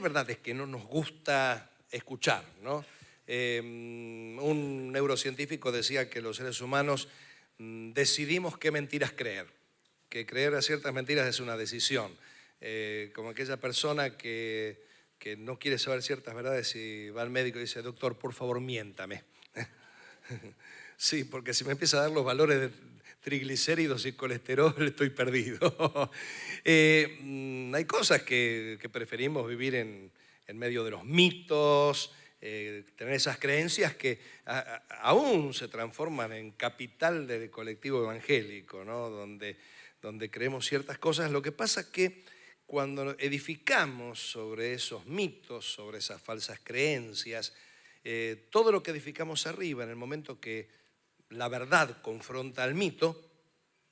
verdades que no nos gusta escuchar, ¿no? Un neurocientífico decía que los seres humanos decidimos qué mentiras creer, que creer a ciertas mentiras es una decisión, como aquella persona que no quiere saber ciertas verdades y va al médico y dice: doctor, por favor, miéntame. Sí, porque si me empieza a dar los valores de triglicéridos y colesterol, estoy perdido. Hay cosas que preferimos vivir en medio de los mitos, tener esas creencias que aún se transforman en capital del colectivo evangélico, ¿no? Donde creemos ciertas cosas. Lo que pasa es que cuando edificamos sobre esos mitos, sobre esas falsas creencias, todo lo que edificamos arriba, en el momento que la verdad confronta al mito,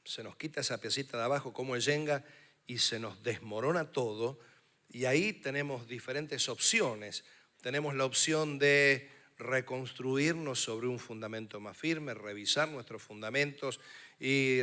se nos quita esa piecita de abajo como el Jenga y se nos desmorona todo. Y ahí tenemos diferentes opciones. Tenemos la opción de reconstruirnos sobre un fundamento más firme, revisar nuestros fundamentos y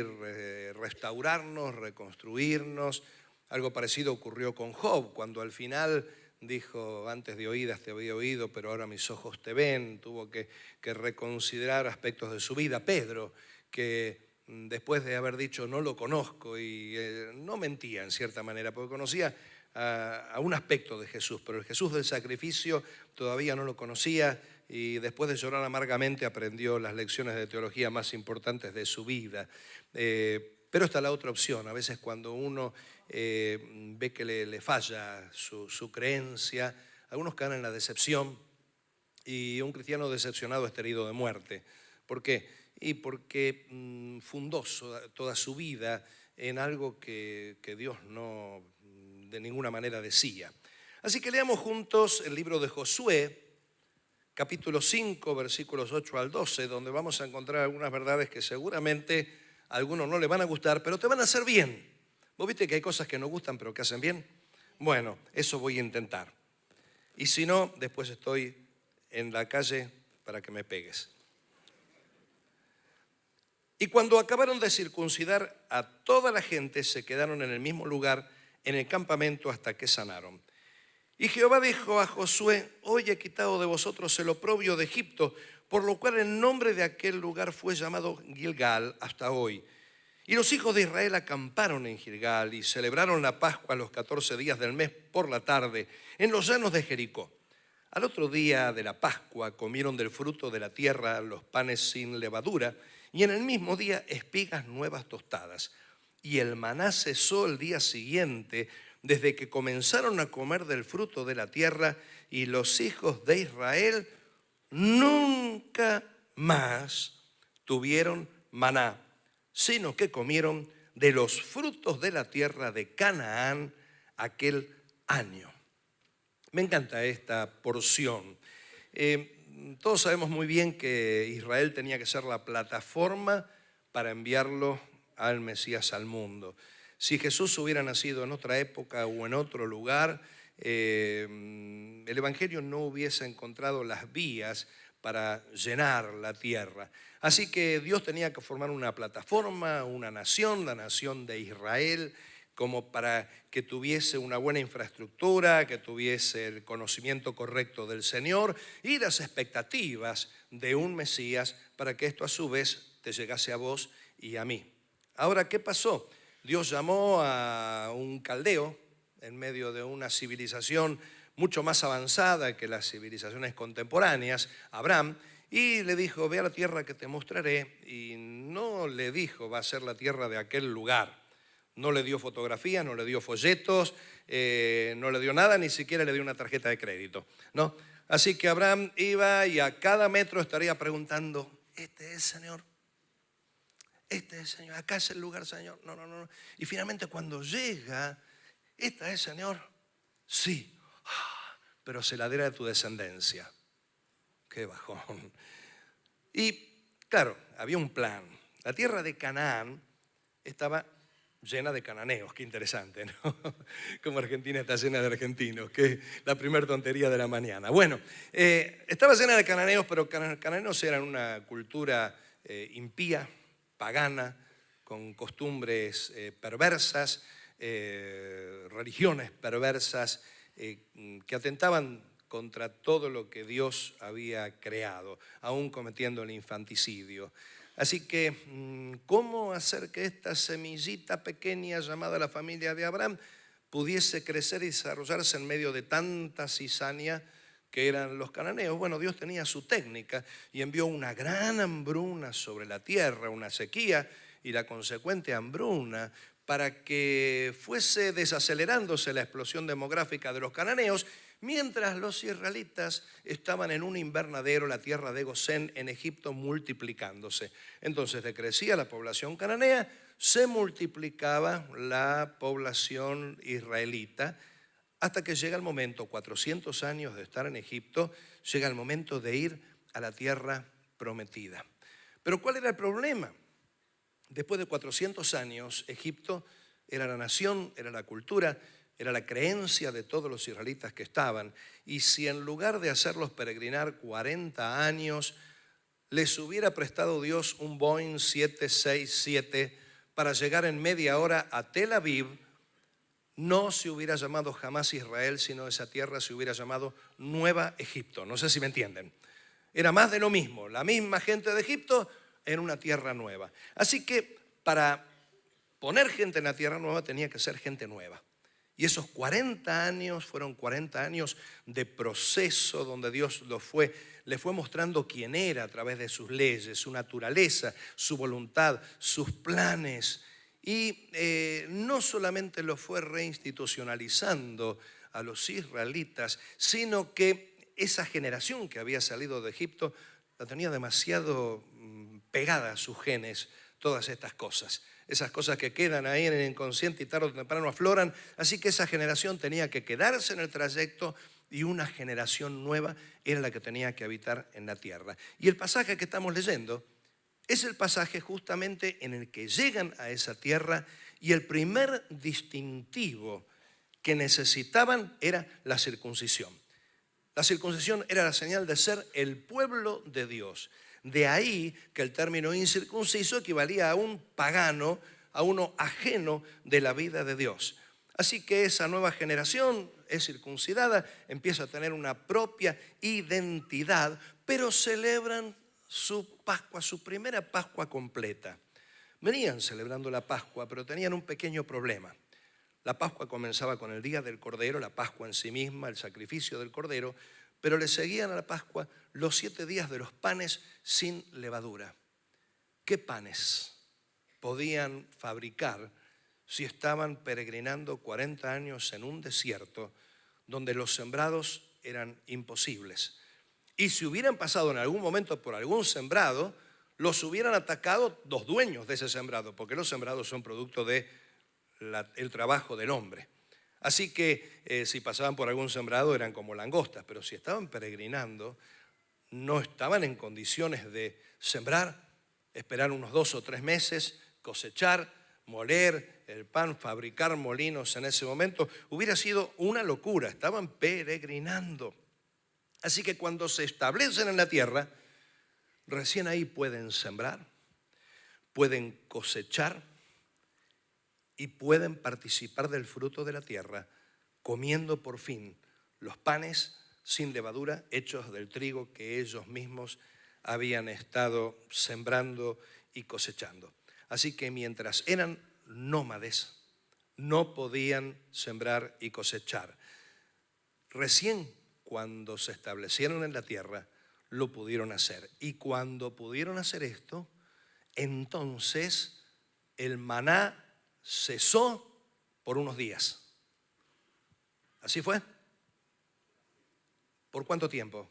restaurarnos, reconstruirnos. Algo parecido ocurrió con Job, cuando al final dijo: antes de oídas te había oído, pero ahora mis ojos te ven. Tuvo que reconsiderar aspectos de su vida. Pedro, que después de haber dicho no lo conozco, y no mentía en cierta manera, porque conocía a un aspecto de Jesús, pero el Jesús del sacrificio todavía no lo conocía, y después de llorar amargamente aprendió las lecciones de teología más importantes de su vida. Pero está la otra opción. A veces cuando uno ve que le falla su creencia, algunos caen en la decepción, y un cristiano decepcionado es herido de muerte. ¿Por qué? Y porque fundó toda su vida en algo que Dios no de ninguna manera decía. Así que leamos juntos el libro de Josué, capítulo 5, versículos 8 al 12, donde vamos a encontrar algunas verdades que seguramente a algunos no les van a gustar, pero te van a hacer bien. ¿Vos viste que hay cosas que no gustan pero que hacen bien? Bueno, eso voy a intentar. Y si no, después estoy en la calle para que me pegues. Y cuando acabaron de circuncidar a toda la gente, se quedaron en el mismo lugar, en el campamento, hasta que sanaron. Y Jehová dijo a Josué: hoy he quitado de vosotros el oprobio de Egipto, por lo cual el nombre de aquel lugar fue llamado Gilgal hasta hoy. Y los hijos de Israel acamparon en Gilgal y celebraron la Pascua los 14 días del mes por la tarde, en los llanos de Jericó. Al otro día de la Pascua comieron del fruto de la tierra los panes sin levadura, y en el mismo día espigas nuevas tostadas. Y el maná cesó el día siguiente, desde que comenzaron a comer del fruto de la tierra, y los hijos de Israel nunca más tuvieron maná, sino que comieron de los frutos de la tierra de Canaán aquel año. Me encanta esta porción. Todos sabemos muy bien que Israel tenía que ser la plataforma para enviarlo al Mesías al mundo. Si Jesús hubiera nacido en otra época o en otro lugar, el Evangelio no hubiese encontrado las vías para llenar la tierra. Así que Dios tenía que formar una plataforma, una nación, la nación de Israel, como para que tuviese una buena infraestructura, que tuviese el conocimiento correcto del Señor y las expectativas de un Mesías, para que esto a su vez te llegase a vos y a mí. Ahora, ¿qué pasó? Dios llamó a un caldeo en medio de una civilización mucho más avanzada que las civilizaciones contemporáneas, Abraham, y le dijo: ve a la tierra que te mostraré. Y no le dijo: va a ser la tierra de aquel lugar. No le dio fotografías, no le dio folletos, no le dio nada, ni siquiera le dio una tarjeta de crédito, ¿no? Así que Abraham iba y a cada metro estaría preguntando: ¿este es, Señor? Este es, Señor, acá es el lugar, Señor. No, no, no. Y finalmente cuando llega: ¿esta es, Señor? Sí. Pero se la diera de tu descendencia. Qué bajón. Y claro, había un plan. La tierra de Canaán estaba llena de cananeos. Qué interesante, ¿no? Como Argentina está llena de argentinos, que es la primera tontería de la mañana. Bueno, estaba llena de cananeos, pero cananeos eran una cultura impía, pagana, con costumbres perversas, religiones perversas, que atentaban contra todo lo que Dios había creado, aún cometiendo el infanticidio. Así que, ¿cómo hacer que esta semillita pequeña llamada la familia de Abraham pudiese crecer y desarrollarse en medio de tanta cizaña que eran los cananeos? Bueno, Dios tenía su técnica y envió una gran hambruna sobre la tierra, una sequía y la consecuente hambruna, para que fuese desacelerándose la explosión demográfica de los cananeos, mientras los israelitas estaban en un invernadero, la tierra de Gosén, en Egipto, multiplicándose. Entonces decrecía la población cananea, se multiplicaba la población israelita, hasta que llega el momento, 400 años de estar en Egipto, llega el momento de ir a la tierra prometida. Pero ¿cuál era el problema? Después de 400 años, Egipto era la nación, era la cultura, era la creencia de todos los israelitas que estaban. Y si en lugar de hacerlos peregrinar 40 años, les hubiera prestado Dios un Boeing 767 para llegar en media hora a Tel Aviv, no se hubiera llamado jamás Israel, sino esa tierra se hubiera llamado Nueva Egipto. No sé si me entienden. Era más de lo mismo, la misma gente de Egipto en una tierra nueva. Así que para poner gente en la tierra nueva tenía que ser gente nueva. Y esos 40 años fueron 40 años de proceso donde Dios le fue mostrando quién era a través de sus leyes, su naturaleza, su voluntad, sus planes. Y no solamente lo fue reinstitucionalizando a los israelitas, sino que esa generación que había salido de Egipto la tenía demasiado pegada a sus genes, todas estas cosas. Esas cosas que quedan ahí en el inconsciente y tarde o temprano afloran. Así que esa generación tenía que quedarse en el trayecto y una generación nueva era la que tenía que habitar en la tierra. Y el pasaje que estamos leyendo es el pasaje justamente en el que llegan a esa tierra y el primer distintivo que necesitaban era la circuncisión. La circuncisión era la señal de ser el pueblo de Dios. De ahí que el término incircunciso equivalía a un pagano, a uno ajeno de la vida de Dios. Así que esa nueva generación es circuncidada, empieza a tener una propia identidad, pero celebran su Pascua, su primera Pascua completa. Venían celebrando la Pascua, pero tenían un pequeño problema. La Pascua comenzaba con el día del Cordero, la Pascua en sí misma, el sacrificio del Cordero, pero le seguían a la Pascua los 7 días de los panes sin levadura. ¿Qué panes podían fabricar si estaban peregrinando 40 años en un desierto donde los sembrados eran imposibles? Y si hubieran pasado en algún momento por algún sembrado, los hubieran atacado los dueños de ese sembrado, porque los sembrados son producto del trabajo del hombre. Así que si pasaban por algún sembrado eran como langostas, pero si estaban peregrinando, no estaban en condiciones de sembrar, esperar unos 2 o 3 meses, cosechar, moler el pan, fabricar molinos en ese momento. Hubiera sido una locura, estaban peregrinando. Así que cuando se establecen en la tierra, recién ahí pueden sembrar, pueden cosechar y pueden participar del fruto de la tierra, comiendo por fin los panes sin levadura hechos del trigo que ellos mismos habían estado sembrando y cosechando. Así que mientras eran nómades, no podían sembrar y cosechar. Recién cuando se establecieron en la tierra, lo pudieron hacer. Y cuando pudieron hacer esto, entonces el maná cesó por unos días. ¿Así fue? ¿Por cuánto tiempo?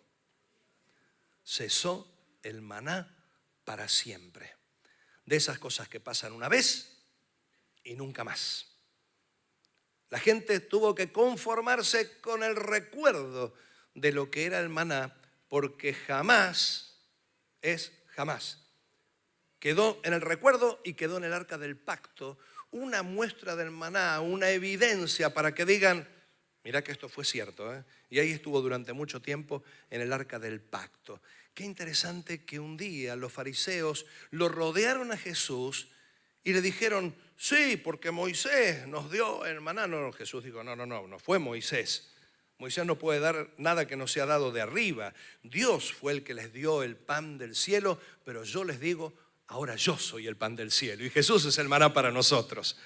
Cesó el maná para siempre. De esas cosas que pasan una vez y nunca más. La gente tuvo que conformarse con el recuerdo de lo que era el maná, porque jamás es jamás. Quedó en el recuerdo y quedó en el arca del pacto una muestra del maná, una evidencia para que digan, mira que esto fue cierto, ¿eh? Y ahí estuvo durante mucho tiempo en el arca del pacto. Qué interesante que un día los fariseos lo rodearon a Jesús y le dijeron, sí, porque Moisés nos dio el maná. No, Jesús dijo, no fue Moisés. Moisés no puede dar nada que no sea dado de arriba. Dios fue el que les dio el pan del cielo, pero yo les digo, ahora yo soy el pan del cielo. Y Jesús es el maná para nosotros.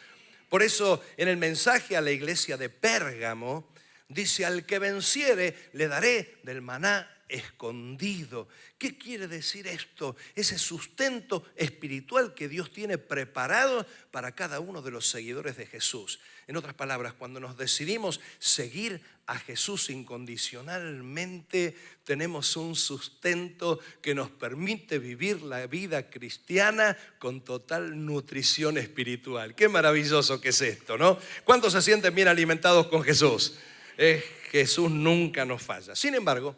Por eso en el mensaje a la iglesia de Pérgamo dice, al que venciere le daré del maná escondido. ¿Qué quiere decir esto? Ese sustento espiritual que Dios tiene preparado para cada uno de los seguidores de Jesús. En otras palabras, cuando nos decidimos seguir a Jesús incondicionalmente, tenemos un sustento que nos permite vivir la vida cristiana con total nutrición espiritual. Qué maravilloso que es esto, ¿no? ¿Cuántos se sienten bien alimentados con Jesús? Jesús nunca nos falla. Sin embargo,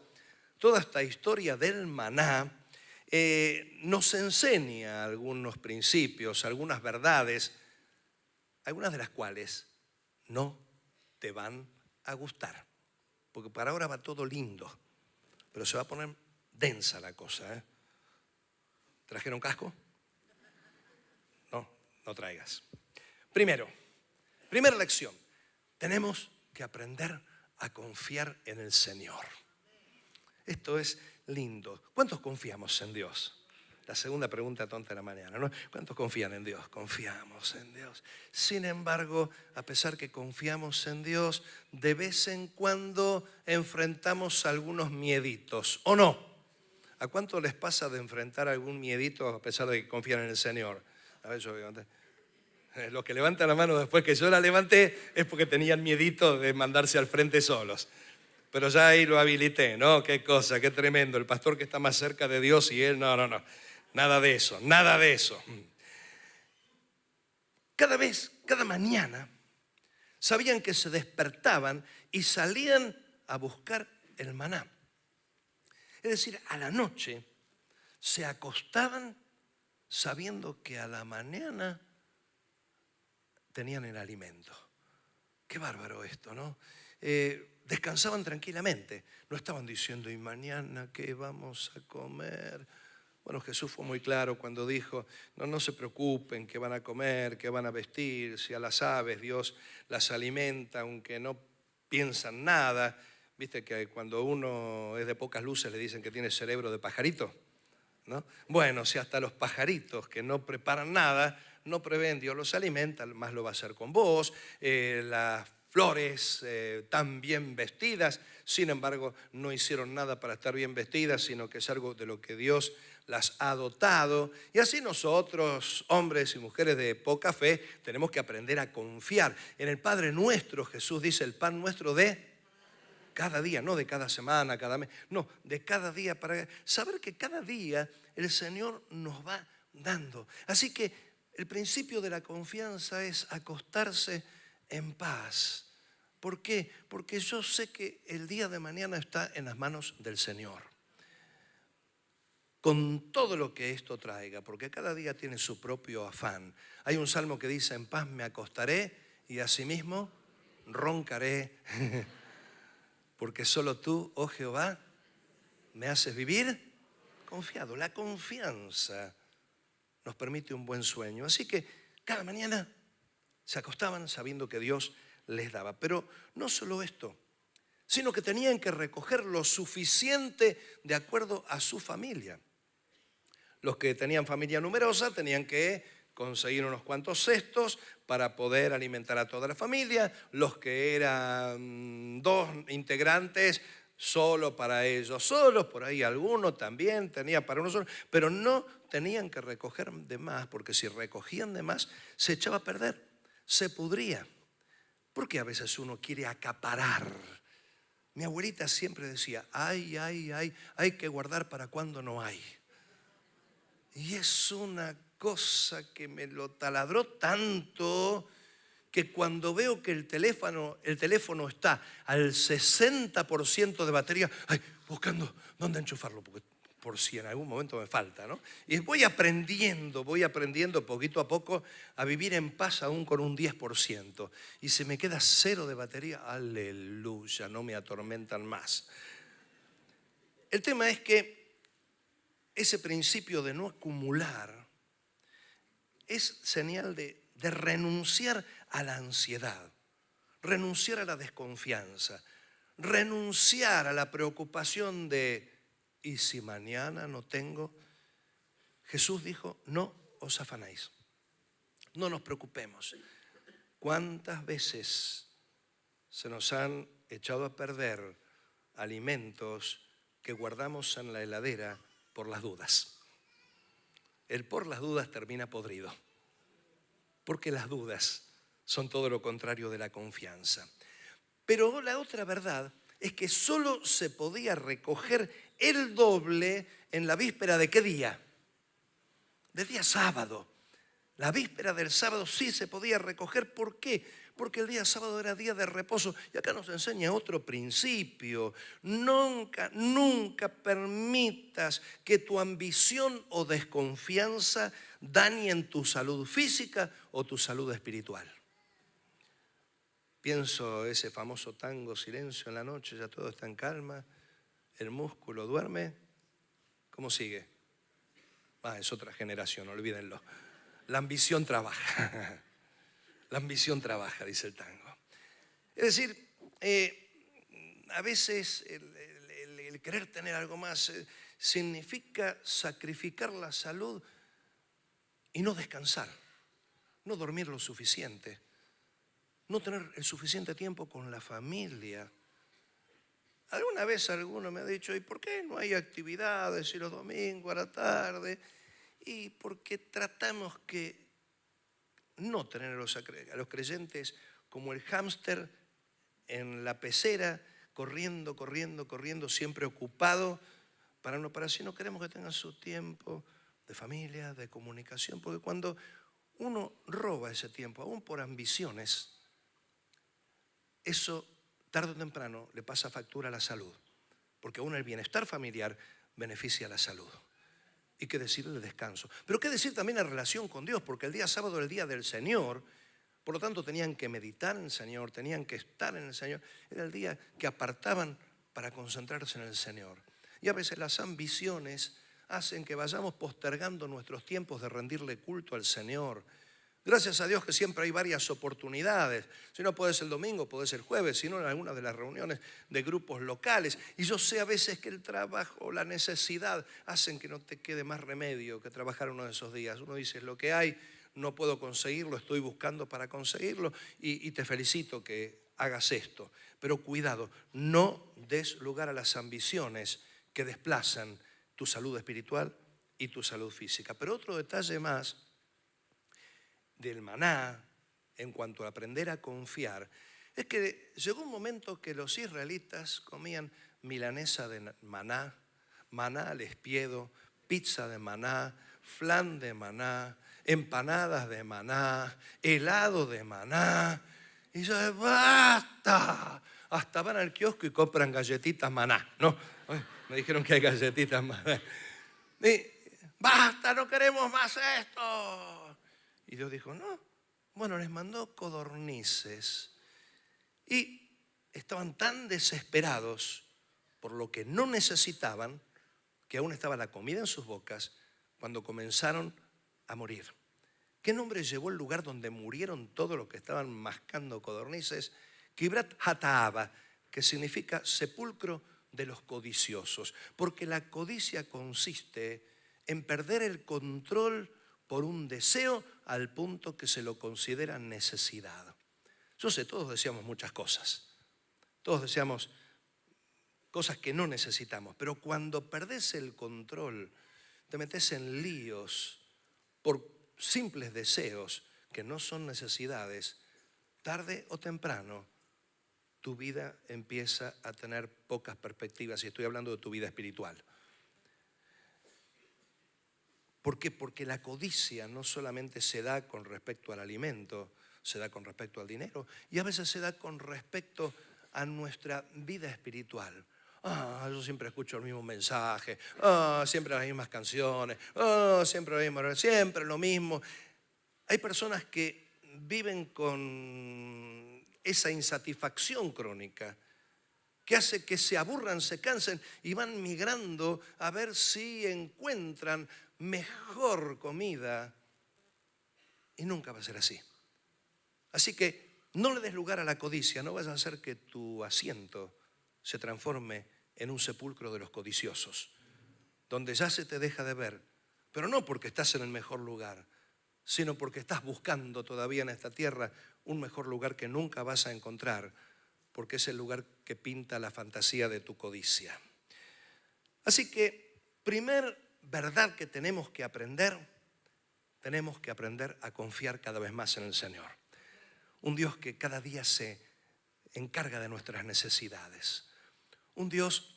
toda esta historia del maná nos enseña algunos principios, algunas verdades, algunas de las cuales no te van a gustar. Porque para ahora va todo lindo, pero se va a poner densa la cosa, ¿eh? ¿Trajeron casco? No, no traigas. Primera lección, tenemos que aprender a confiar en el Señor. Esto es lindo. ¿Cuántos confiamos en Dios? La segunda pregunta tonta de la mañana, ¿no? ¿Cuántos confían en Dios? Confiamos en Dios. Sin embargo, a pesar que confiamos en Dios, de vez en cuando enfrentamos algunos mieditos, ¿o no? ¿A cuánto les pasa de enfrentar algún miedito a pesar de que confían en el Señor? A ver, yo levanté. Los que levantan la mano después que yo la levanté es porque tenían miedito de mandarse al frente solos. Pero ya ahí lo habilité, ¿no? Qué cosa, qué tremendo. El pastor que está más cerca de Dios y él, no. Nada de eso, nada de eso. Cada mañana, sabían que se despertaban y salían a buscar el maná. Es decir, a la noche se acostaban sabiendo que a la mañana tenían el alimento. Qué bárbaro esto, ¿no? Descansaban tranquilamente. No estaban diciendo, ¿y mañana qué vamos a comer? Bueno, Jesús fue muy claro cuando dijo, no se preocupen qué van a comer, qué van a vestir, si a las aves Dios las alimenta, aunque no piensan nada. Viste que cuando uno es de pocas luces le dicen que tiene cerebro de pajarito, ¿no? Bueno, si hasta los pajaritos que no preparan nada, no prevén, Dios los alimenta, más lo va a hacer con vos. Las flores tan bien vestidas, sin embargo, no hicieron nada para estar bien vestidas, sino que es algo de lo que Dios las ha dotado. Y así nosotros, hombres y mujeres de poca fe, tenemos que aprender a confiar. En el Padre Nuestro, Jesús dice, el pan nuestro de cada día, no de cada semana, cada mes, no, de cada día, para saber que cada día el Señor nos va dando. Así que el principio de la confianza es acostarse en paz. ¿Por qué? Porque yo sé que el día de mañana está en las manos del Señor. Con todo lo que esto traiga, porque cada día tiene su propio afán. Hay un salmo que dice, en paz me acostaré y asimismo roncaré. Porque solo tú, oh Jehová, me haces vivir confiado. La confianza nos permite un buen sueño. Así que cada mañana se acostaban sabiendo que Dios les daba. Pero no solo esto, sino que tenían que recoger lo suficiente de acuerdo a su familia. Los que tenían familia numerosa tenían que conseguir unos cuantos cestos para poder alimentar a toda la familia. Los que eran 2 integrantes, solo para ellos solos, por ahí alguno también tenía para uno solo, pero no tenían que recoger de más, porque si recogían de más se echaba a perder, se pudría. Porque a veces uno quiere acaparar. Mi abuelita siempre decía, hay que guardar para cuando no hay. Y es una cosa que me lo taladró tanto que cuando veo que el teléfono está al 60% de batería, buscando dónde enchufarlo, porque por si en algún momento me falta, ¿no? Y voy aprendiendo poquito a poco a vivir en paz aún con un 10%. Y se me queda 0 de batería, aleluya, no me atormentan más. El tema es que ese principio de no acumular es señal de renunciar a la ansiedad, renunciar a la desconfianza, renunciar a la preocupación de ¿y si mañana no tengo? Jesús dijo, no os afanéis, no nos preocupemos. ¿Cuántas veces se nos han echado a perder alimentos que guardamos en la heladera por las dudas? El por las dudas termina podrido, porque las dudas son todo lo contrario de la confianza. Pero la otra verdad es que solo se podía recoger el doble en la víspera ¿de qué día? Del día sábado. La víspera del sábado sí se podía recoger. ¿Por qué? Porque el día sábado era día de reposo. Y acá nos enseña otro principio. Nunca, nunca permitas que tu ambición o desconfianza dañen tu salud física o tu salud espiritual. Pienso ese famoso tango, Silencio en la noche, ya todo está en calma, el músculo duerme. ¿Cómo sigue? Es otra generación, olvídenlo. La ambición trabaja. La ambición trabaja, dice el tango. Es decir, a veces el querer tener algo más significa sacrificar la salud y no descansar, no dormir lo suficiente, no tener el suficiente tiempo con la familia. Alguna vez alguno me ha dicho, ¿y por qué no hay actividades y los domingos a la tarde? Y porque tratamos que no tener a los creyentes como el hámster en la pecera, corriendo, corriendo, corriendo, siempre ocupado, para así no queremos que tengan su tiempo de familia, de comunicación, porque cuando uno roba ese tiempo, aún por ambiciones, eso tarde o temprano le pasa factura a la salud, porque aún el bienestar familiar beneficia a la salud. Y qué decir del descanso. Pero qué decir también la relación con Dios, porque el día sábado era el día del Señor, por lo tanto tenían que meditar en el Señor, tenían que estar en el Señor. Era el día que apartaban para concentrarse en el Señor. Y a veces las ambiciones hacen que vayamos postergando nuestros tiempos de rendirle culto al Señor. Gracias a Dios que siempre hay varias oportunidades. Si no puedes el domingo, puedes el jueves, si no en alguna de las reuniones de grupos locales. Y yo sé a veces que el trabajo, la necesidad, hacen que no te quede más remedio que trabajar uno de esos días. Uno dice, es lo que hay, no puedo conseguirlo, estoy buscando para conseguirlo y te felicito que hagas esto. Pero cuidado, no des lugar a las ambiciones que desplazan tu salud espiritual y tu salud física. Pero otro detalle más del maná, en cuanto a aprender a confiar, es que llegó un momento que los israelitas comían milanesa de maná, maná al espiedo, pizza de maná, flan de maná, empanadas de maná, helado de maná. Y yo, ¡basta! Hasta van al kiosco y compran galletitas maná, ¿no? Me dijeron que hay galletitas maná. ¡Basta! ¡No queremos más esto! Y Dios dijo, no. Bueno, les mandó codornices. Y estaban tan desesperados por lo que no necesitaban, que aún estaba la comida en sus bocas, cuando comenzaron a morir. ¿Qué nombre llevó el lugar donde murieron todos los que estaban mascando codornices? Kibrat Hataaba, que significa sepulcro de los codiciosos. Porque la codicia consiste en perder el control por un deseo al punto que se lo considera necesidad. Yo sé, todos deseamos muchas cosas. Todos deseamos cosas que no necesitamos. Pero cuando perdés el control, te metes en líos por simples deseos que no son necesidades, tarde o temprano tu vida empieza a tener pocas perspectivas. Y estoy hablando de tu vida espiritual. ¿Por qué? Porque la codicia no solamente se da con respecto al alimento, se da con respecto al dinero y a veces se da con respecto a nuestra vida espiritual. Yo siempre escucho el mismo mensaje, siempre las mismas canciones, siempre lo mismo. Hay personas que viven con esa insatisfacción crónica que hace que se aburran, se cansen y van migrando a ver si encuentran mejor comida, y nunca va a ser así. Así que no le des lugar a la codicia, no vayas a hacer que tu asiento se transforme en un sepulcro de los codiciosos, donde ya se te deja de ver, pero no porque estás en el mejor lugar, sino porque estás buscando todavía en esta tierra un mejor lugar que nunca vas a encontrar, porque es el lugar que pinta la fantasía de tu codicia. Así que, primer verdad que tenemos que aprender a confiar cada vez más en el Señor. Un Dios que cada día se encarga de nuestras necesidades. Un Dios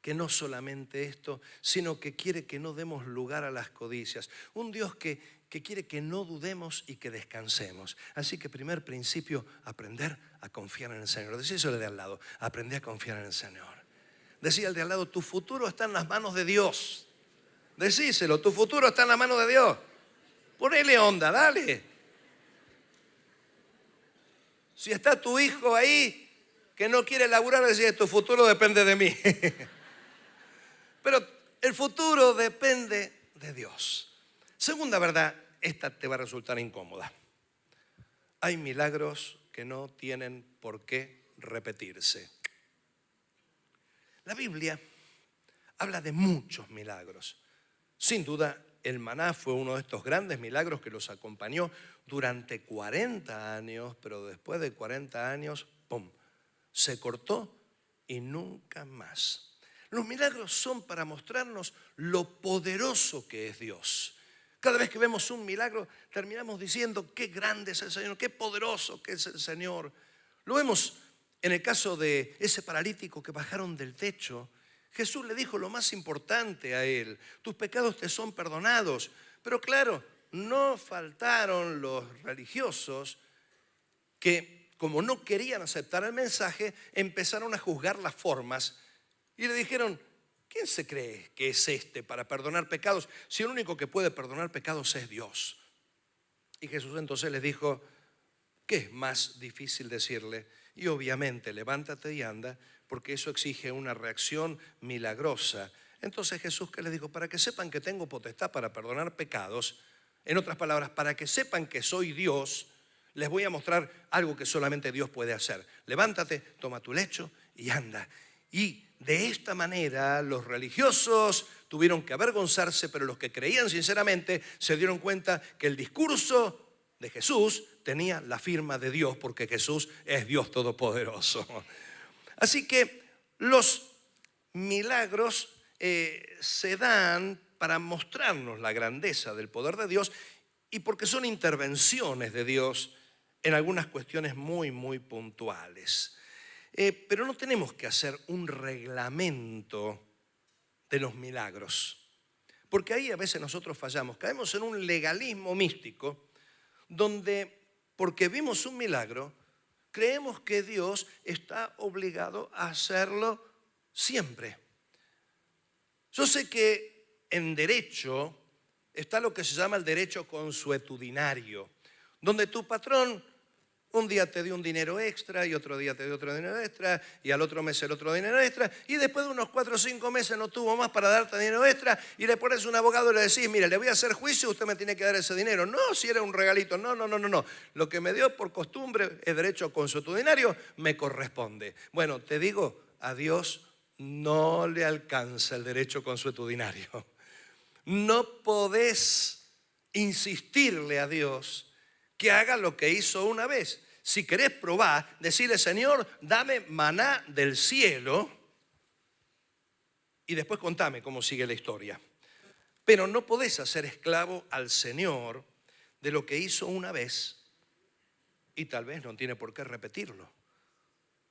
que no solamente esto, sino que quiere que no demos lugar a las codicias. Un Dios que quiere que no dudemos y que descansemos. Así que primer principio, aprender a confiar en el Señor. Decíselo de al lado, aprende a confiar en el Señor. Decía el de al lado, tu futuro está en las manos de Dios. Decíselo, tu futuro está en las manos de Dios. Ponele onda, dale. Si está tu hijo ahí que no quiere laburar, decía, tu futuro depende de mí. Pero el futuro depende de Dios. Segunda verdad, esta te va a resultar incómoda. Hay milagros que no tienen por qué repetirse. La Biblia habla de muchos milagros. Sin duda, el maná fue uno de estos grandes milagros que los acompañó durante 40 años, pero después de 40 años, ¡pum!, se cortó y nunca más. Los milagros son para mostrarnos lo poderoso que es Dios. Cada vez que vemos un milagro, terminamos diciendo qué grande es el Señor, qué poderoso que es el Señor. Lo vemos en el caso de ese paralítico que bajaron del techo. Jesús le dijo lo más importante a él: tus pecados te son perdonados. Pero claro, no faltaron los religiosos que, como no querían aceptar el mensaje, empezaron a juzgar las formas y le dijeron, ¿quién se cree que es este para perdonar pecados? Si el único que puede perdonar pecados es Dios. Y Jesús entonces les dijo, ¿qué es más difícil decirle? Y obviamente, levántate y anda, porque eso exige una reacción milagrosa. Entonces Jesús, ¿qué les dijo? Para que sepan que tengo potestad para perdonar pecados, en otras palabras, para que sepan que soy Dios, les voy a mostrar algo que solamente Dios puede hacer. Levántate, toma tu lecho y anda. Y de esta manera los religiosos tuvieron que avergonzarse, pero los que creían sinceramente se dieron cuenta que el discurso de Jesús tenía la firma de Dios, porque Jesús es Dios todopoderoso. Así que los milagros se dan para mostrarnos la grandeza del poder de Dios y porque son intervenciones de Dios en algunas cuestiones muy, muy puntuales. Pero no tenemos que hacer un reglamento de los milagros, porque ahí a veces nosotros fallamos, caemos en un legalismo místico donde, porque vimos un milagro, creemos que Dios está obligado a hacerlo siempre. Yo sé que en derecho está lo que se llama el derecho consuetudinario, donde tu patrón un día te dio un dinero extra y otro día te dio otro dinero extra y al otro mes el otro dinero extra y después de unos 4 o 5 meses no tuvo más para darte dinero extra y le pones un abogado y le decís, mire, le voy a hacer juicio, usted me tiene que dar ese dinero. No, si era un regalito, no. Lo que me dio por costumbre es derecho consuetudinario, me corresponde. Bueno, te digo, a Dios no le alcanza el derecho consuetudinario. No podés insistirle a Dios que haga lo que hizo una vez. Si querés probar, decirle, Señor, dame maná del cielo y después contame cómo sigue la historia. Pero no podés hacer esclavo al Señor de lo que hizo una vez y tal vez no tiene por qué repetirlo,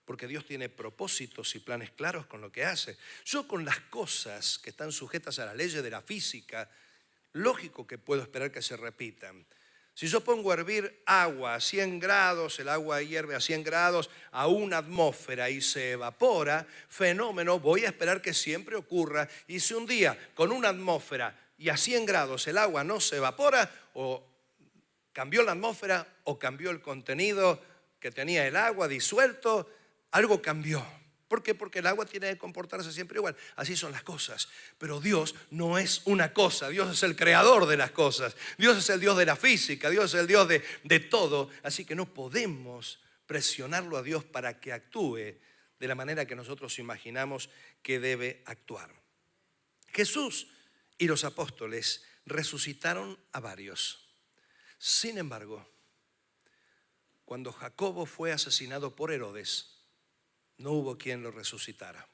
porque Dios tiene propósitos y planes claros con lo que hace. Yo con las cosas que están sujetas a las leyes de la física, lógico que puedo esperar que se repitan. Si yo pongo a hervir agua a 100 grados, el agua hierve a 100 grados a una atmósfera y se evapora, fenómeno, voy a esperar que siempre ocurra. Y si un día con una atmósfera y a 100 grados el agua no se evapora, o cambió la atmósfera o cambió el contenido que tenía el agua disuelto, algo cambió. ¿Por qué? Porque el agua tiene que comportarse siempre igual. Así son las cosas. Pero Dios no es una cosa. Dios es el creador de las cosas. Dios es el Dios de la física. Dios es el Dios de todo. Así que no podemos presionarlo a Dios para que actúe de la manera que nosotros imaginamos que debe actuar. Jesús y los apóstoles resucitaron a varios. Sin embargo, cuando Jacobo fue asesinado por Herodes, no hubo quien lo resucitara.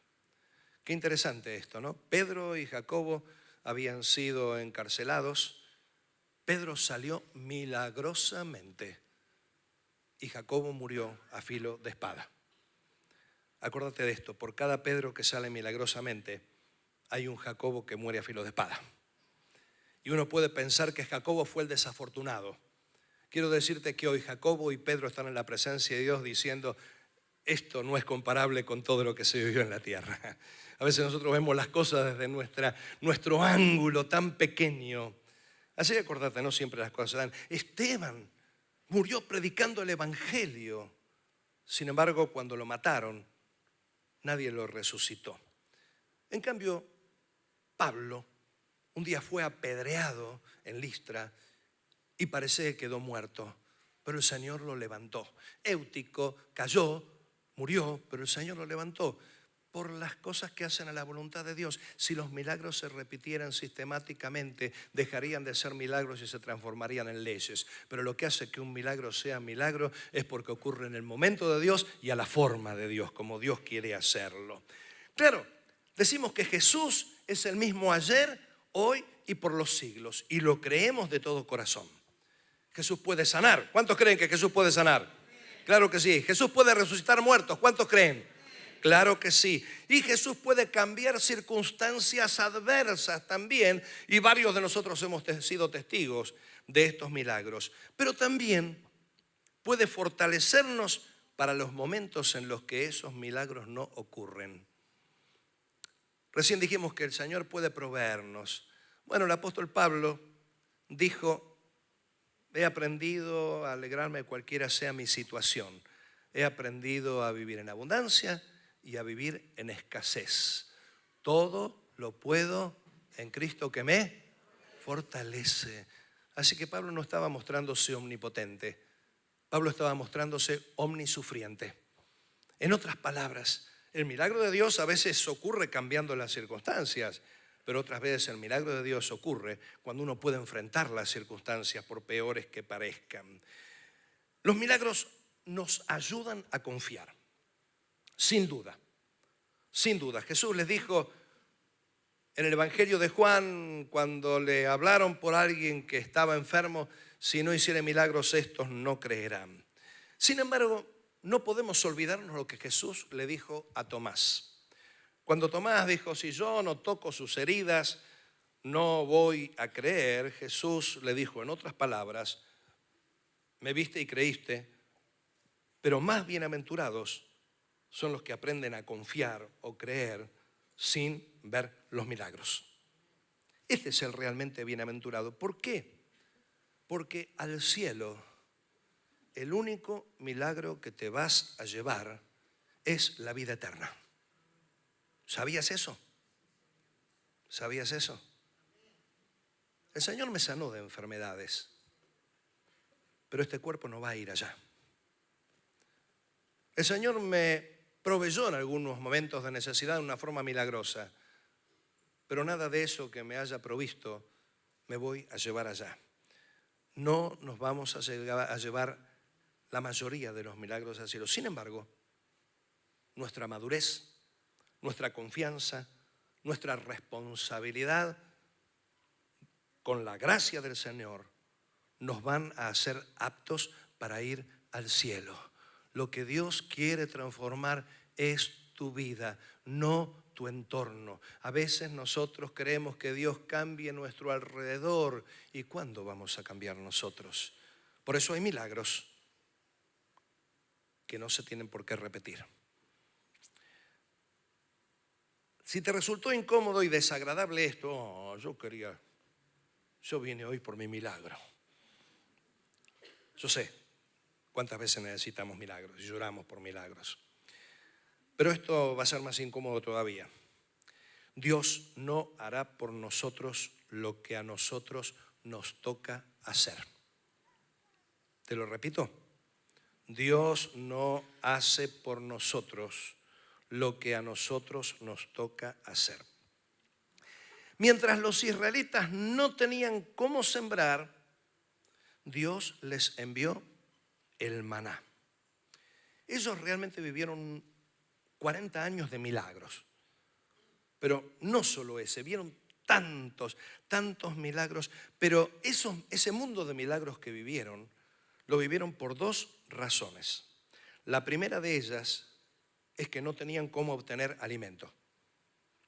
Qué interesante esto, ¿no? Pedro y Jacobo habían sido encarcelados. Pedro salió milagrosamente y Jacobo murió a filo de espada. Acuérdate de esto, por cada Pedro que sale milagrosamente, hay un Jacobo que muere a filo de espada. Y uno puede pensar que Jacobo fue el desafortunado. Quiero decirte que hoy Jacobo y Pedro están en la presencia de Dios diciendo: esto no es comparable con todo lo que se vivió en la tierra. A veces nosotros vemos las cosas desde nuestro ángulo tan pequeño. Así que acordate, no siempre las cosas se dan. Esteban murió predicando el evangelio. Sin embargo, cuando lo mataron, nadie lo resucitó. En cambio, Pablo un día fue apedreado en Listra y parece que quedó muerto, pero el Señor lo levantó. Éutico cayó, murió, pero el Señor lo levantó por las cosas que hacen a la voluntad de Dios. Si los milagros se repitieran sistemáticamente, dejarían de ser milagros y se transformarían en leyes. Pero lo que hace que un milagro sea milagro es porque ocurre en el momento de Dios y a la forma de Dios, como Dios quiere hacerlo. Claro, decimos que Jesús es el mismo ayer, hoy y por los siglos, y lo creemos de todo corazón. Jesús puede sanar. ¿Cuántos creen que Jesús puede sanar? Claro que sí. Jesús puede resucitar muertos. ¿Cuántos creen? Claro que sí. Y Jesús puede cambiar circunstancias adversas también. Y varios de nosotros hemos sido testigos de estos milagros. Pero también puede fortalecernos para los momentos en los que esos milagros no ocurren. Recién dijimos que el Señor puede proveernos. Bueno, el apóstol Pablo dijo: he aprendido a alegrarme cualquiera sea mi situación. He aprendido a vivir en abundancia y a vivir en escasez. Todo lo puedo en Cristo que me fortalece. Así que Pablo no estaba mostrándose omnipotente. Pablo estaba mostrándose omnisufriente. En otras palabras, el milagro de Dios a veces ocurre cambiando las circunstancias, pero otras veces el milagro de Dios ocurre cuando uno puede enfrentar las circunstancias por peores que parezcan. Los milagros nos ayudan a confiar, sin duda, sin duda. Jesús les dijo en el Evangelio de Juan, cuando le hablaron por alguien que estaba enfermo: si no hiciere milagros estos no creerán. Sin embargo, no podemos olvidarnos lo que Jesús le dijo a Tomás. Cuando Tomás dijo: si yo no toco sus heridas, no voy a creer, Jesús le dijo en otras palabras: me viste y creíste, pero más bienaventurados son los que aprenden a confiar o creer sin ver los milagros. Este es el realmente bienaventurado. ¿Por qué? Porque al cielo el único milagro que te vas a llevar es la vida eterna. ¿Sabías eso? ¿Sabías eso? El Señor me sanó de enfermedades, pero este cuerpo no va a ir allá. El Señor me proveyó en algunos momentos de necesidad de una forma milagrosa, pero nada de eso que me haya provisto me voy a llevar allá. No nos vamos a llevar la mayoría de los milagros al cielo. Sin embargo, nuestra madurez, nuestra confianza, nuestra responsabilidad con la gracia del Señor nos van a hacer aptos para ir al cielo. Lo que Dios quiere transformar es tu vida, no tu entorno. A veces nosotros creemos que Dios cambie nuestro alrededor. ¿Y cuándo vamos a cambiar nosotros? Por eso hay milagros que no se tienen por qué repetir. Si te resultó incómodo y desagradable esto: yo vine hoy por mi milagro. Yo sé cuántas veces necesitamos milagros y lloramos por milagros. Pero esto va a ser más incómodo todavía. Dios no hará por nosotros lo que a nosotros nos toca hacer. Te lo repito. Dios no hace por nosotros lo que a nosotros nos toca hacer. Mientras los israelitas no tenían cómo sembrar, Dios les envió el maná. Ellos realmente vivieron 40 años de milagros. Pero no solo ese, vieron tantos milagros. Pero ese mundo de milagros que vivieron, lo vivieron por dos razones. La primera de ellas es que no tenían cómo obtener alimento.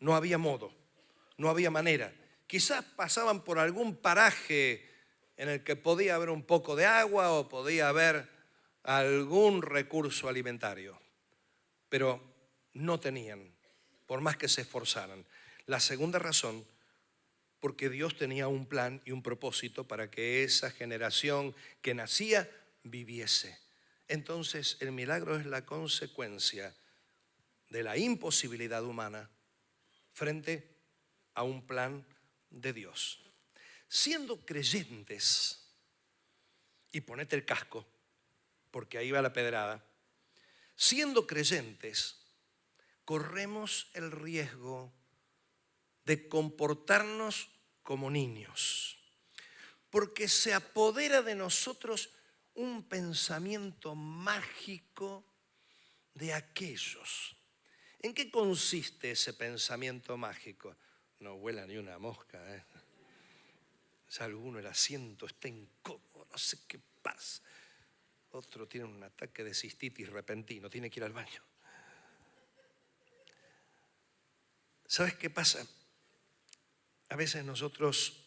No había modo, no había manera. Quizás pasaban por algún paraje en el que podía haber un poco de agua o podía haber algún recurso alimentario, pero no tenían, por más que se esforzaran. La segunda razón, porque Dios tenía un plan y un propósito para que esa generación que nacía viviese. Entonces el milagro es la consecuencia de la imposibilidad humana frente a un plan de Dios. Siendo creyentes, y ponete el casco, porque ahí va la pedrada, siendo creyentes, corremos el riesgo de comportarnos como niños, porque se apodera de nosotros un pensamiento mágico de aquellos. ¿En qué consiste ese pensamiento mágico? No vuela ni una mosca, Si alguno el asiento está incómodo, no sé qué pasa. Otro tiene un ataque de cistitis repentino, tiene que ir al baño. ¿Sabes qué pasa? A veces nosotros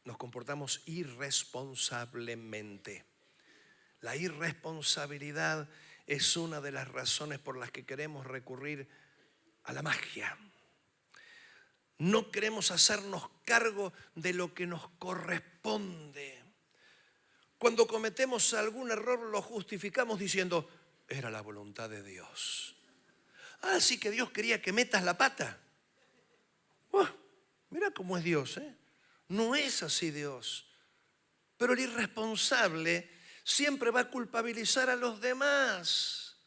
nos comportamos irresponsablemente. La irresponsabilidad es una de las razones por las que queremos recurrir a la magia. No queremos hacernos cargo de lo que nos corresponde. Cuando cometemos algún error lo justificamos diciendo, era la voluntad de Dios. Sí que Dios quería que metas la pata. Mira cómo es Dios, No es así Dios. Pero el irresponsable siempre va a culpabilizar a los demás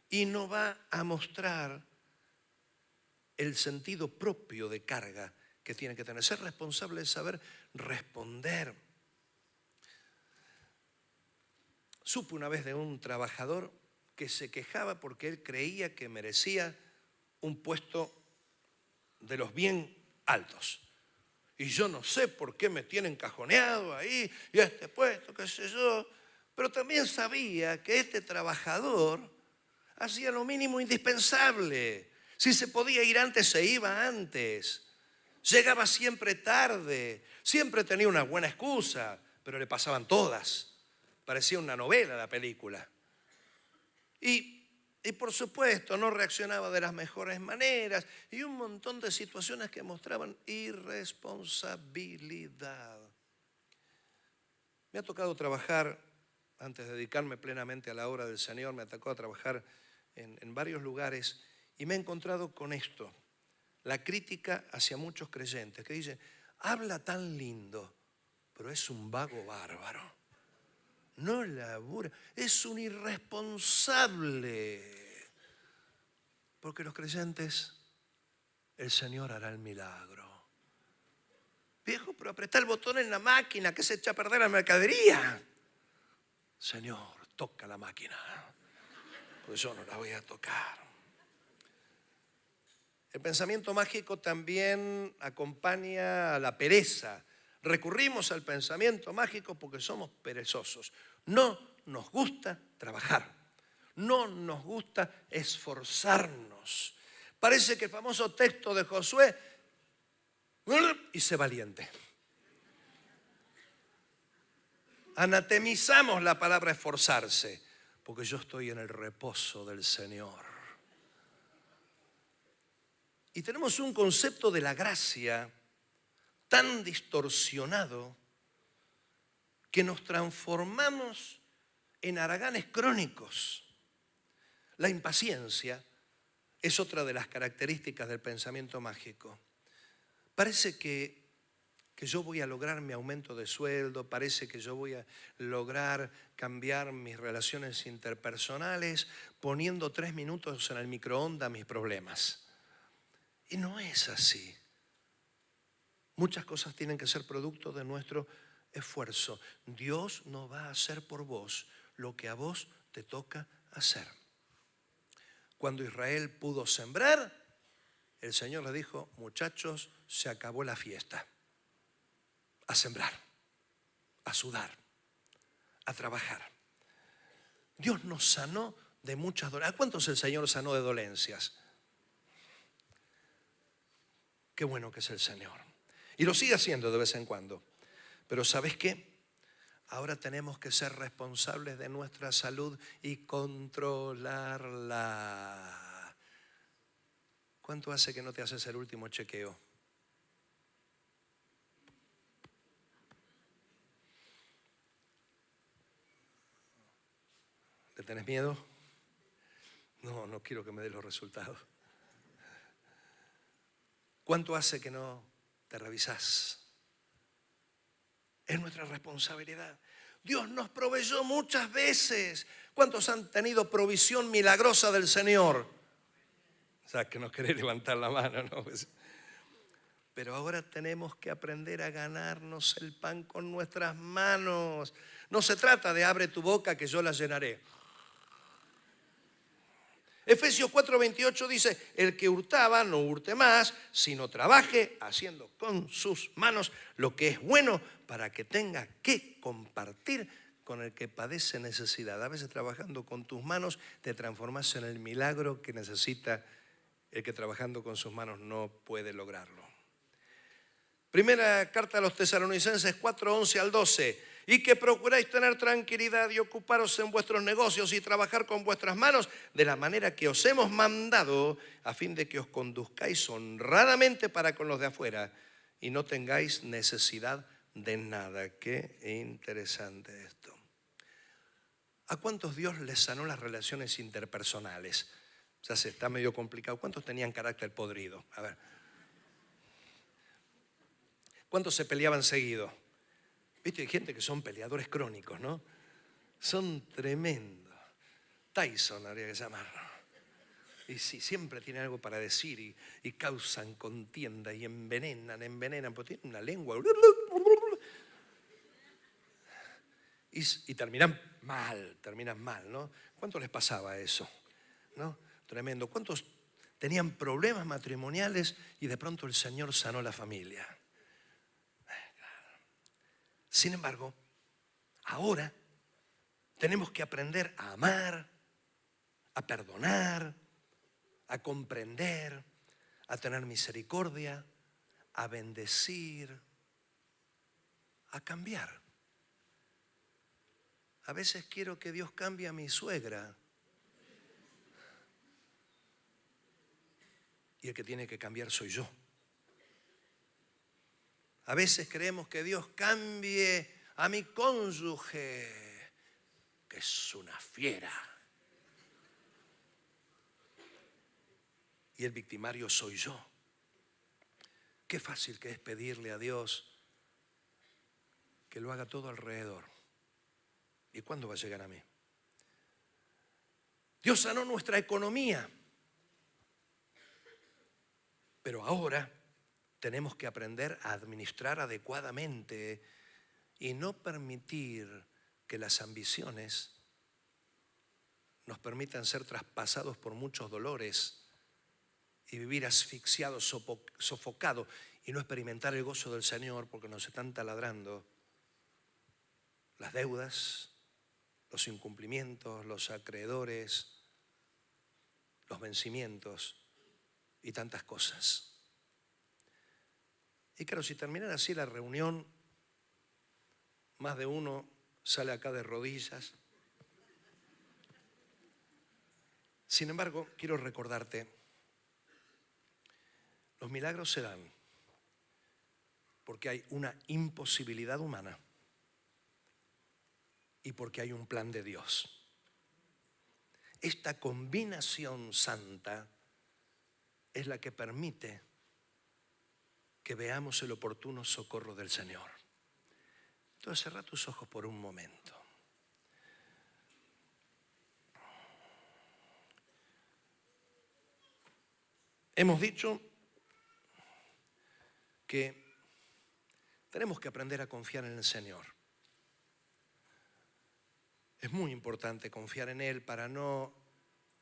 y no va a mostrar el sentido propio de carga que tiene que tener. Ser responsable es saber responder. Supe una vez de un trabajador que se quejaba porque él creía que merecía un puesto de los bien altos. Y yo no sé por qué me tienen cajoneado ahí y este puesto, qué sé yo. Pero también sabía que este trabajador hacía lo mínimo indispensable. Si se podía ir antes, se iba antes. Llegaba siempre tarde, siempre tenía una buena excusa, pero le pasaban todas. Parecía una novela la película. Y por supuesto no reaccionaba de las mejores maneras y un montón de situaciones que mostraban irresponsabilidad. Me ha tocado trabajar, antes de dedicarme plenamente a la obra del Señor, me ha tocado trabajar en varios lugares y me he encontrado con esto, la crítica hacia muchos creyentes que dicen, habla tan lindo, pero es un vago bárbaro. No labura, es un irresponsable. Porque los creyentes, el Señor hará el milagro. Viejo, pero apretá el botón en la máquina que se echa a perder la mercadería. Señor, toca la máquina, pues yo no la voy a tocar. El pensamiento mágico también acompaña a la pereza. Recurrimos al pensamiento mágico porque somos perezosos. No nos gusta trabajar. No nos gusta esforzarnos. Parece que el famoso texto de Josué, y sé valiente. Anatemizamos la palabra esforzarse, porque yo estoy en el reposo del Señor. Y tenemos un concepto de la gracia tan distorsionado que nos transformamos en haraganes crónicos. La impaciencia es otra de las características del pensamiento mágico. Parece que que yo voy a lograr mi aumento de sueldo, parece que yo voy a lograr cambiar mis relaciones interpersonales poniendo 3 minutos en el microondas mis problemas. Y no es así. Muchas cosas tienen que ser producto de nuestro esfuerzo. Dios no va a hacer por vos lo que a vos te toca hacer. Cuando Israel pudo sembrar, el Señor le dijo: muchachos, se acabó la fiesta. A sembrar, a sudar, a trabajar. Dios nos sanó de muchas dolencias. ¿A cuántos el Señor sanó de dolencias? Qué bueno que es el Señor. Y lo sigue haciendo de vez en cuando. Pero ¿sabes qué? Ahora tenemos que ser responsables de nuestra salud y controlarla. ¿Cuánto hace que no te haces el último chequeo? ¿Le tenés miedo? No, no quiero que me dé los resultados. ¿Cuánto hace que no te revisás? Es nuestra responsabilidad. Dios nos proveyó muchas veces. ¿Cuántos han tenido provisión milagrosa del Señor? O sea, que no querés levantar la mano, ¿no? Pero ahora tenemos que aprender a ganarnos el pan con nuestras manos. No se trata de abre tu boca que yo la llenaré. Efesios 4:28 dice: el que hurtaba no hurte más, sino trabaje haciendo con sus manos lo que es bueno, para que tenga que compartir con el que padece necesidad. A veces trabajando con tus manos te transformas en el milagro que necesita el que trabajando con sus manos no puede lograrlo. Primera carta a los Tesalonicenses 4:11 al 12. Y que procuráis tener tranquilidad y ocuparos en vuestros negocios y trabajar con vuestras manos de la manera que os hemos mandado, a fin de que os conduzcáis honradamente para con los de afuera y no tengáis necesidad de nada. Qué interesante esto. ¿A cuántos Dios les sanó las relaciones interpersonales? Ya se está medio complicado. ¿Cuántos tenían carácter podrido? A ver. ¿Cuántos se peleaban seguido? Viste, hay gente que son peleadores crónicos, ¿no? Son tremendos. Tyson habría que llamarlo. Y sí, siempre tienen algo para decir y causan contienda y envenenan, porque tienen una lengua. Y terminan mal, ¿no? ¿Cuánto les pasaba eso? ¿No? Tremendo. ¿Cuántos tenían problemas matrimoniales y de pronto el Señor sanó la familia? Sin embargo, ahora tenemos que aprender a amar, a perdonar, a comprender, a tener misericordia, a bendecir, a cambiar. A veces quiero que Dios cambie a mi suegra. Y el que tiene que cambiar soy yo. A veces creemos que Dios cambie a mi cónyuge, que es una fiera. Y el victimario soy yo. Qué fácil que es pedirle a Dios que lo haga todo alrededor. ¿Y cuándo va a llegar a mí? Dios sanó nuestra economía. Pero ahora tenemos que aprender a administrar adecuadamente y no permitir que las ambiciones nos permitan ser traspasados por muchos dolores y vivir asfixiados, sofocados y no experimentar el gozo del Señor porque nos están taladrando las deudas, los incumplimientos, los acreedores, los vencimientos y tantas cosas. Y claro, si terminara así la reunión, más de uno sale acá de rodillas. Sin embargo, quiero recordarte, los milagros se dan porque hay una imposibilidad humana y porque hay un plan de Dios. Esta combinación santa es la que permite que veamos el oportuno socorro del Señor. Entonces cerrá tus ojos por un momento. Hemos dicho que tenemos que aprender a confiar en el Señor. Es muy importante confiar en Él para no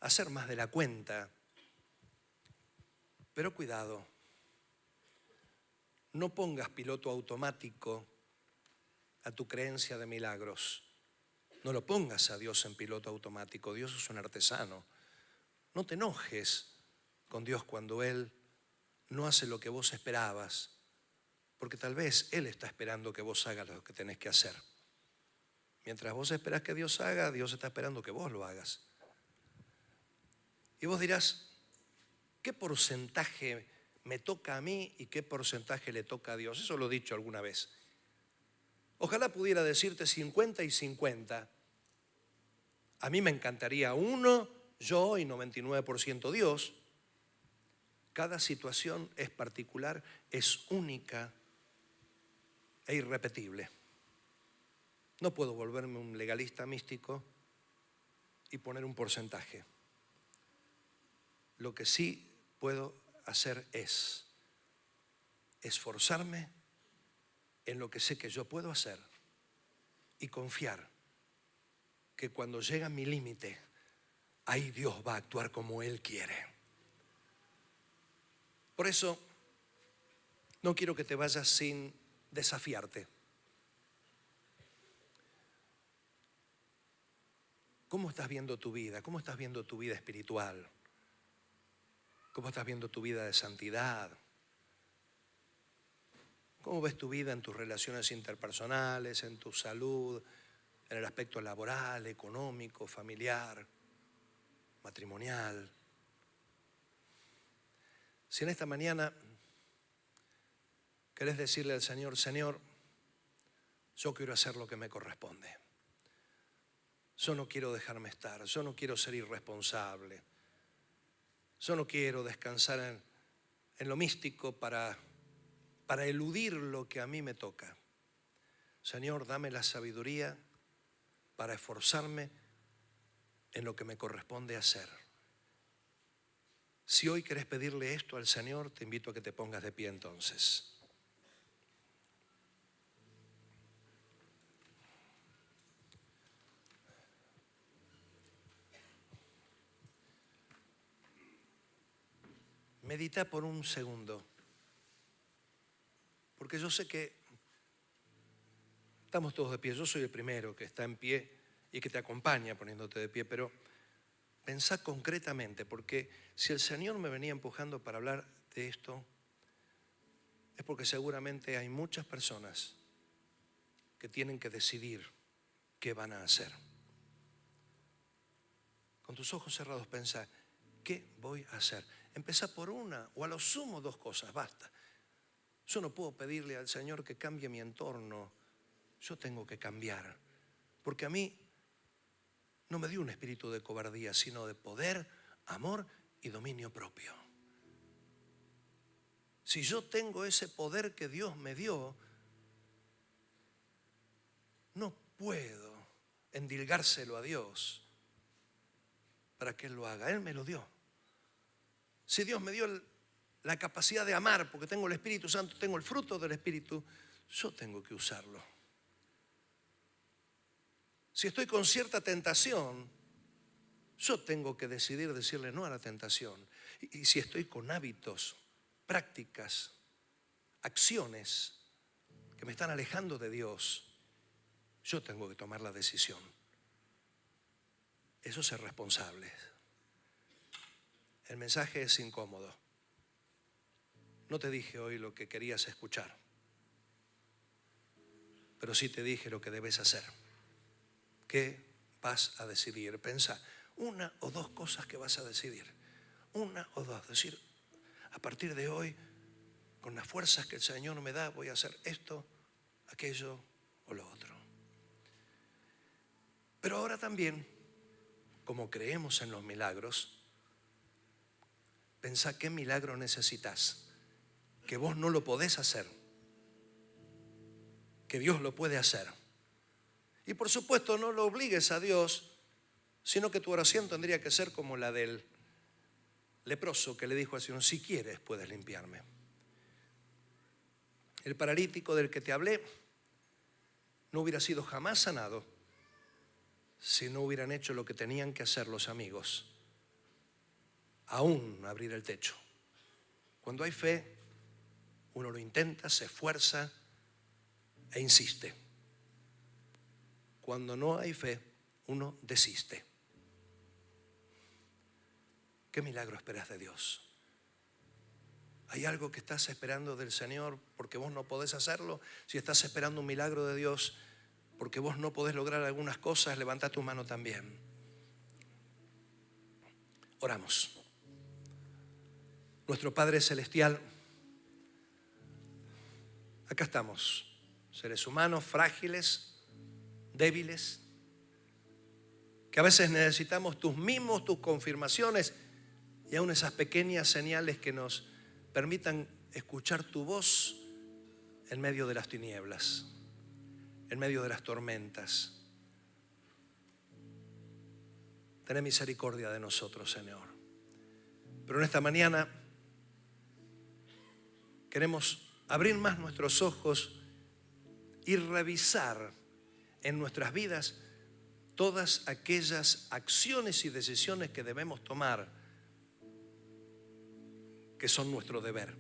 hacer más de la cuenta. Pero cuidado, no pongas piloto automático a tu creencia de milagros. No lo pongas a Dios en piloto automático. Dios es un artesano. No te enojes con Dios cuando Él no hace lo que vos esperabas, porque tal vez Él está esperando que vos hagas lo que tenés que hacer. Mientras vos esperás que Dios haga, Dios está esperando que vos lo hagas. Y vos dirás, ¿qué porcentaje me toca a mí y qué porcentaje le toca a Dios? Eso lo he dicho alguna vez. Ojalá pudiera decirte 50 y 50. A mí me encantaría 1 yo y 99% Dios. Cada situación es particular, es única e irrepetible. No puedo volverme un legalista místico y poner un porcentaje. Lo que sí puedo hacer es esforzarme en lo que sé que yo puedo hacer y confiar que cuando llega mi límite, ahí Dios va a actuar como Él quiere. Por eso, no quiero que te vayas sin desafiarte. ¿Cómo estás viendo tu vida? ¿Cómo estás viendo tu vida espiritual? ¿Cómo estás viendo tu vida de santidad? ¿Cómo ves tu vida en tus relaciones interpersonales, en tu salud, en el aspecto laboral, económico, familiar, matrimonial? Si en esta mañana querés decirle al Señor, Señor, yo quiero hacer lo que me corresponde. Yo no quiero dejarme estar, yo no quiero ser irresponsable. Yo no quiero descansar en lo místico para eludir lo que a mí me toca. Señor, dame la sabiduría para esforzarme en lo que me corresponde hacer. Si hoy querés pedirle esto al Señor, te invito a que te pongas de pie entonces. Medita por un segundo, porque yo sé que estamos todos de pie. Yo soy el primero que está en pie y que te acompaña poniéndote de pie, pero pensá concretamente, porque si el Señor me venía empujando para hablar de esto, es porque seguramente hay muchas personas que tienen que decidir qué van a hacer. Con tus ojos cerrados pensá, ¿qué voy a hacer? Empezá por una o a lo sumo 2 cosas, basta. Yo no puedo pedirle al Señor que cambie mi entorno, yo tengo que cambiar, porque a mí no me dio un espíritu de cobardía, sino de poder, amor y dominio propio. Si yo tengo ese poder que Dios me dio, no puedo endilgárselo a Dios para que Él lo haga. Él me lo dio. Si Dios me dio la capacidad de amar, porque tengo el Espíritu Santo, tengo el fruto del Espíritu, yo tengo que usarlo. Si estoy con cierta tentación, yo tengo que decidir decirle no a la tentación. Y si estoy con hábitos, prácticas, acciones que me están alejando de Dios, yo tengo que tomar la decisión. Eso es ser responsable. El mensaje es incómodo. No te dije hoy lo que querías escuchar, pero sí te dije lo que debes hacer. ¿Qué vas a decidir? Pensá, 1 o 2 cosas que vas a decidir. 1 o 2. Decir, a partir de hoy, con las fuerzas que el Señor me da, voy a hacer esto, aquello o lo otro. Pero ahora también, como creemos en los milagros, pensá qué milagro necesitas. que vos no lo podés hacer, que Dios lo puede hacer. Y por supuesto no lo obligues a Dios, sino que tu oración tendría que ser como la del leproso que le dijo al Señor: si quieres puedes limpiarme. El paralítico del que te hablé no hubiera sido jamás sanado si no hubieran hecho lo que tenían que hacer los amigos, aún abrir el techo. Cuando hay fe, uno lo intenta, se esfuerza e insiste. Cuando no hay fe, uno desiste. ¿Qué milagro esperas de Dios? ¿Hay algo que estás esperando del Señor porque vos no podés hacerlo? Si estás esperando un milagro de Dios porque vos no podés lograr algunas cosas, levanta tu mano también. Oramos. Nuestro Padre Celestial, acá estamos, seres humanos frágiles, débiles, que a veces necesitamos tus mimos, tus confirmaciones y aún esas pequeñas señales que nos permitan escuchar tu voz en medio de las tinieblas, en medio de las tormentas. Ten misericordia de nosotros, Señor. Pero en esta mañana queremos abrir más nuestros ojos y revisar en nuestras vidas todas aquellas acciones y decisiones que debemos tomar, que son nuestro deber.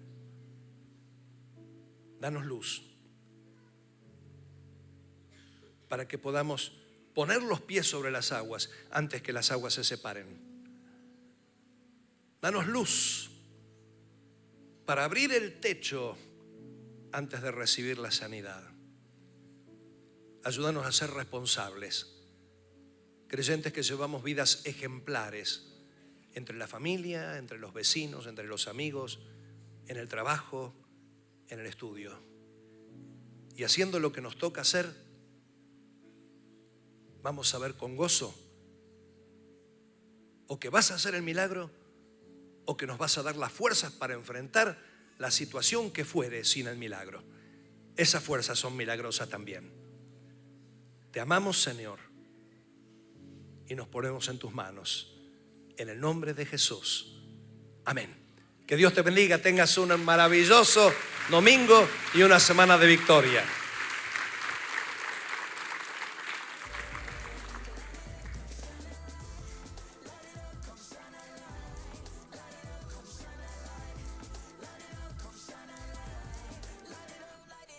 Danos luz para que podamos poner los pies sobre las aguas antes que las aguas se separen. Danos luz para abrir el techo antes de recibir la sanidad. Ayúdanos a ser responsables, creyentes que llevamos vidas ejemplares entre la familia, entre los vecinos, entre los amigos, en el trabajo, en el estudio. Y haciendo lo que nos toca hacer, vamos a ver con gozo o que vas a hacer el milagro o que nos vas a dar las fuerzas para enfrentar la situación que fuere sin el milagro. Esas fuerzas son milagrosas también. Te amamos, Señor, y nos ponemos en tus manos. En el nombre de Jesús. Amén. Que Dios te bendiga, tengas un maravilloso domingo y una semana de victoria.